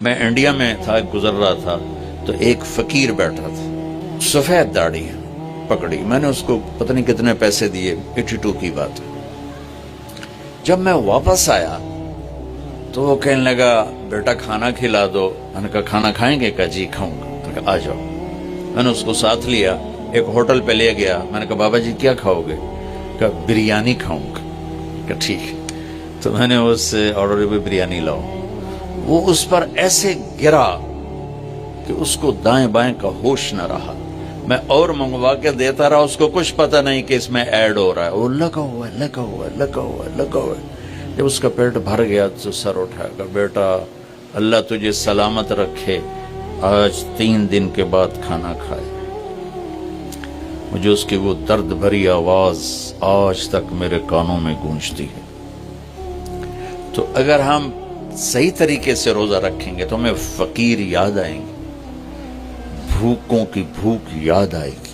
میں انڈیا میں تھا، گزر رہا تھا تو ایک فقیر بیٹھا تھا، سفید داڑھی پکڑی، میں نے اس کو پتہ نہیں کتنے پیسے دیے، 82 کی بات ہے۔ جب میں واپس آیا تو وہ کہنے لگا بیٹا کھانا کھلا دو، میں نے کہا کھانا کھائیں گے؟ کہا جی کھاؤں گا۔ میں نے کہا آ جاؤ۔ میں نے اس کو ساتھ لیا، ایک ہوٹل پہ لے گیا، میں نے کہا بابا جی کیا کھاؤ گے؟ کہا بریانی کھاؤں گا۔ کہا ٹھیک ہے، تو میں نے اس سے آرڈر پہ بریانی لاؤ، وہ اس پر ایسے گرا کہ اس کو دائیں بائیں کا ہوش نہ رہا۔ میں اور منگوا کے دیتا رہا، اس کو کچھ پتہ نہیں کہ اس میں ایڈ ہو رہا ہے، وہ لگا ہوا ہے لگا ہوا ہے لگا ہوا ہے لگا ہوا ہے۔ جب اس کا پیٹ بھر گیا تو سر اٹھایا، کہا بیٹا اللہ تجھے سلامت رکھے، آج 3 دن کے بعد کھانا کھائے۔ مجھے اس کی وہ درد بھری آواز آج تک میرے کانوں میں گونجتی ہے۔ تو اگر ہم صحیح طریقے سے روزہ رکھیں گے تو ہمیں فقیر یاد آئیں گے، بھوکوں کی بھوک یاد آئے گی۔